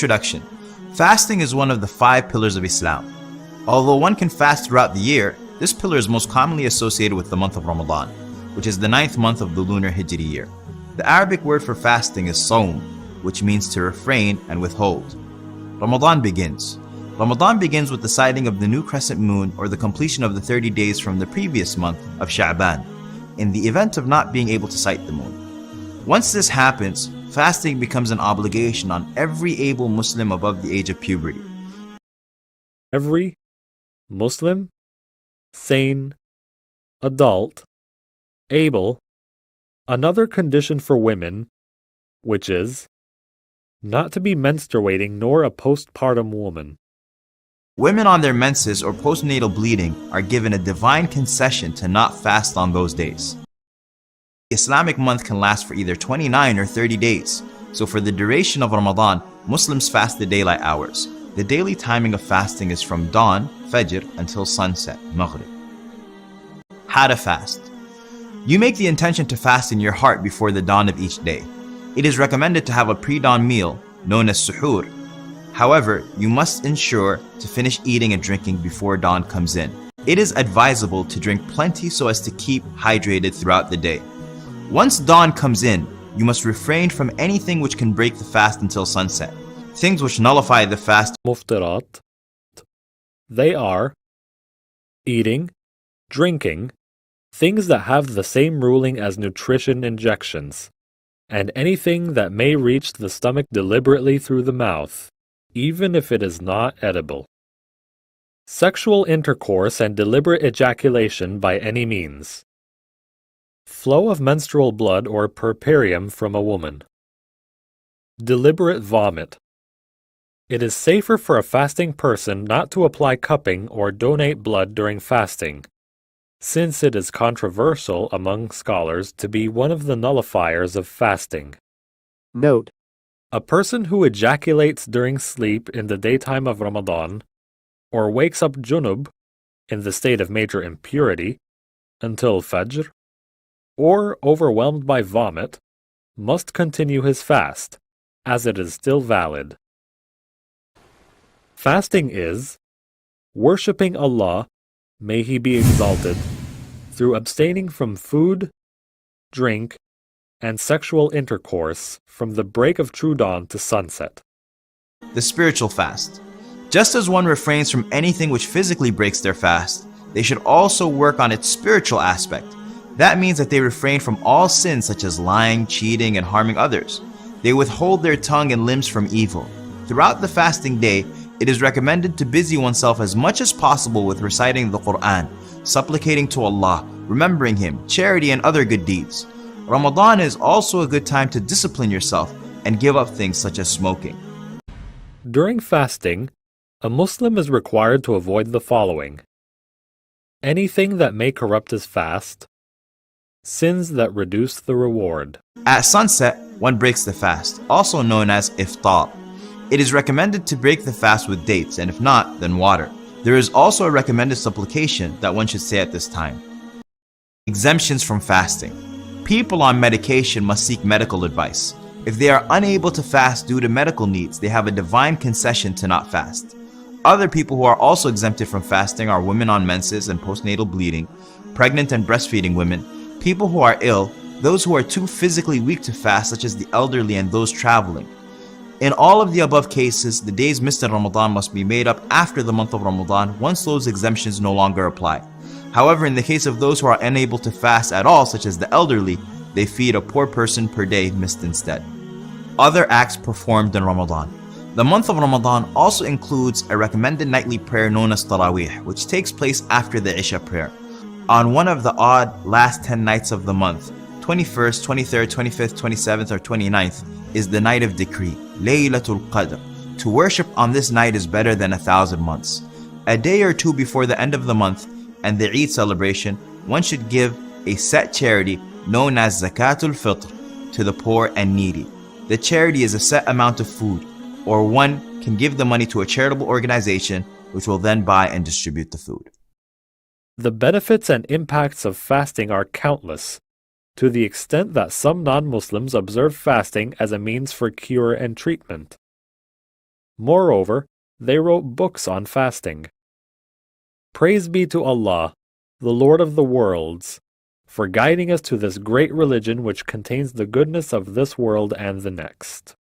Introduction. Fasting is one of the 5 pillars of Islam. Although one can fast throughout the year, this pillar is most commonly associated with the month of Ramadan, which is the 9th month of the lunar Hijri year. The Arabic word for fasting is sawm, which means to refrain and withhold. Ramadan begins. Ramadan begins with the sighting of the new crescent moon or the completion of the 30 days from the previous month of Sha'ban, in the event of not being able to sight the moon. Once this happens, fasting becomes an obligation on every able Muslim above the age of puberty. Every Muslim, sane, adult, able. Another condition for women, which is not to be menstruating nor a postpartum woman. Women on their menses or postnatal bleeding are given a divine concession to not fast on those days. The Islamic month can last for either 29 or 30 days, so for the duration of Ramadan, Muslims fast the daylight hours. The daily timing of fasting is from dawn, Fajr, until sunset, Maghrib. How to fast. You make the intention to fast in your heart before the dawn of each day. It is recommended to have a pre-dawn meal, known as suhoor. However, you must ensure to finish eating and drinking before dawn comes in. It is advisable to drink plenty so as to keep hydrated throughout the day. Once dawn comes in, you must refrain from anything which can break the fast until sunset. Things which nullify the fast. Muftirat. They are eating, drinking, things that have the same ruling as nutrition injections, and anything that may reach the stomach deliberately through the mouth, even if it is not edible. Sexual intercourse and deliberate ejaculation by any means. Flow of menstrual blood or puerperium from a woman. Deliberate vomit. It is safer for a fasting person not to apply cupping or donate blood during fasting, since it is controversial among scholars to be one of the nullifiers of fasting. Note: A person who ejaculates during sleep in the daytime of Ramadan, or wakes up junub, in the state of major impurity, until Fajr, or overwhelmed by vomit, must continue his fast, as it is still valid. Fasting is worshipping Allah, may He be exalted, through abstaining from food, drink, and sexual intercourse from the break of true dawn to sunset. The spiritual fast. Just as one refrains from anything which physically breaks their fast, they should also work on its spiritual aspect. That means that they refrain from all sins such as lying, cheating, and harming others. They withhold their tongue and limbs from evil. Throughout the fasting day, it is recommended to busy oneself as much as possible with reciting the Quran, supplicating to Allah, remembering Him, charity, and other good deeds. Ramadan is also a good time to discipline yourself and give up things such as smoking. During fasting, a Muslim is required to avoid the following: anything that may corrupt his fast, sins that reduce the reward. At sunset, one breaks the fast, also known as iftar. It is recommended to break the fast with dates, and if not, then water. There is also a recommended supplication that one should say at this time. Exemptions from fasting. People on medication must seek medical advice. If they are unable to fast due to medical needs, they have a divine concession to not fast. Other people who are also exempted from fasting are women on menses and postnatal bleeding, pregnant and breastfeeding women, people who are ill, those who are too physically weak to fast, such as the elderly and those traveling. In all of the above cases, the days missed in Ramadan must be made up after the month of Ramadan once those exemptions no longer apply. However, in the case of those who are unable to fast at all, such as the elderly, they feed a poor person per day missed instead. Other acts performed in Ramadan. The month of Ramadan also includes a recommended nightly prayer known as Taraweeh, which takes place after the Isha prayer. On one of the odd last 10 nights of the month, 21st, 23rd, 25th, 27th, or 29th, is the night of decree, Laylatul Qadr. To worship on this night is better than 1,000 months. A day or two before the end of the month and the Eid celebration, one should give a set charity known as Zakatul Fitr to the poor and needy. The charity is a set amount of food, or one can give the money to a charitable organization which will then buy and distribute the food. The benefits and impacts of fasting are countless, to the extent that some non-Muslims observe fasting as a means for cure and treatment. Moreover, they wrote books on fasting. Praise be to Allah, the Lord of the worlds, for guiding us to this great religion which contains the goodness of this world and the next.